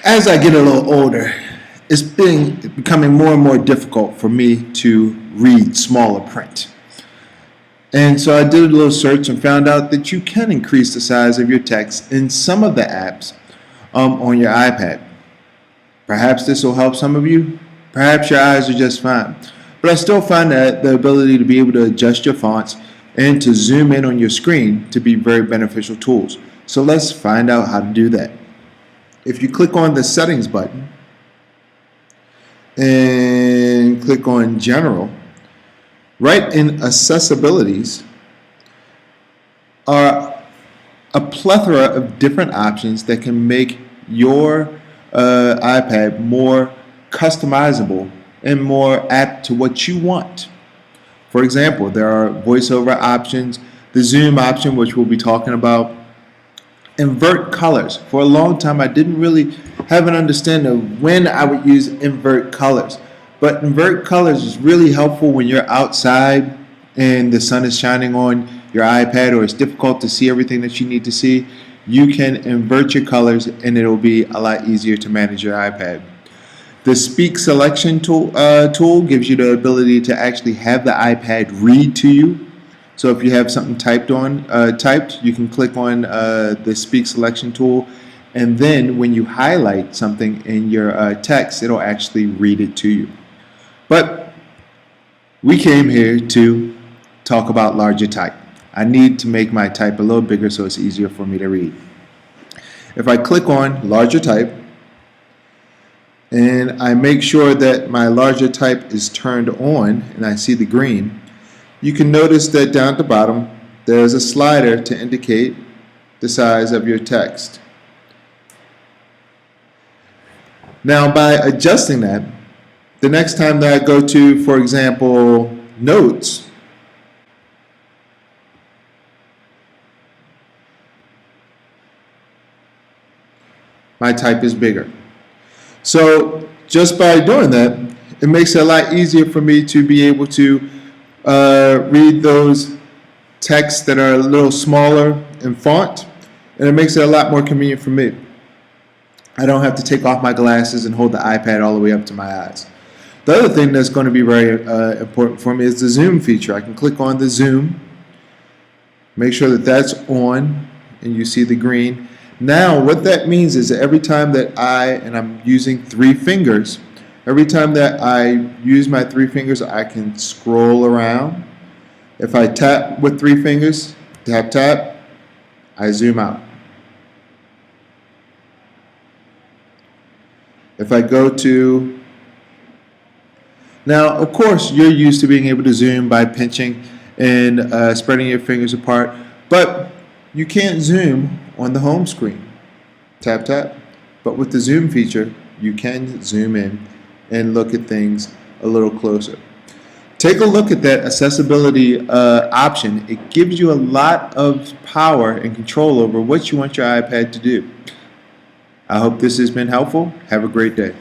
As I get a little older, it's becoming more and more difficult for me to read smaller print. And so I did a little search and found out that you can increase the size of your text in some of the apps on your iPad. Perhaps this will help some of you. Perhaps your eyes are just fine. But I still find that the ability to be able to adjust your fonts and to zoom in on your screen to be very beneficial tools. So let's find out how to do that. If you click on the settings button and click on general, right in accessibilities are a plethora of different options that can make your iPad more customizable and more apt to what you want. For example, there are voiceover options, the zoom option, which we'll be talking about, invert colors. For a long time, I didn't really have an understanding of when I would use invert colors. But invert colors is really helpful when you're outside and the sun is shining on your iPad or it's difficult to see everything that you need to see. You can invert your colors and it'll be a lot easier to manage your iPad. The Speak Selection tool gives you the ability to actually have the iPad read to you. So if you have something typed, you can click on the Speak Selection tool, and then when you highlight something in your text, it'll actually read it to you. But we came here to talk about larger type. I need to make my type a little bigger so it's easier for me to read. If I click on larger type and I make sure that my larger type is turned on and I see the green, you can notice that down at the bottom there's a slider to indicate the size of your text. Now by adjusting that, the next time that I go to, for example, notes, my type is bigger. So just by doing that, it makes it a lot easier for me to be able to read those texts that are a little smaller in font, and it makes it a lot more convenient for me. I don't have to take off my glasses and hold the iPad all the way up to my eyes. The other thing that's going to be very important for me is the zoom feature. I can click on the zoom, make sure that that's on, and you see the green. Now what that means is that every time that I'm using 3 fingers, every time that I use my 3 fingers, I can scroll around. If I tap with 3 fingers, tap, tap, I zoom out. If I go to, now of course you're used to being able to zoom by pinching and spreading your fingers apart, but you can't zoom on the home screen. Tap, tap. But with the zoom feature, you can zoom in and look at things a little closer. Take a look at that accessibility option. It gives you a lot of power and control over what you want your iPad to do. I hope this has been helpful. Have a great day.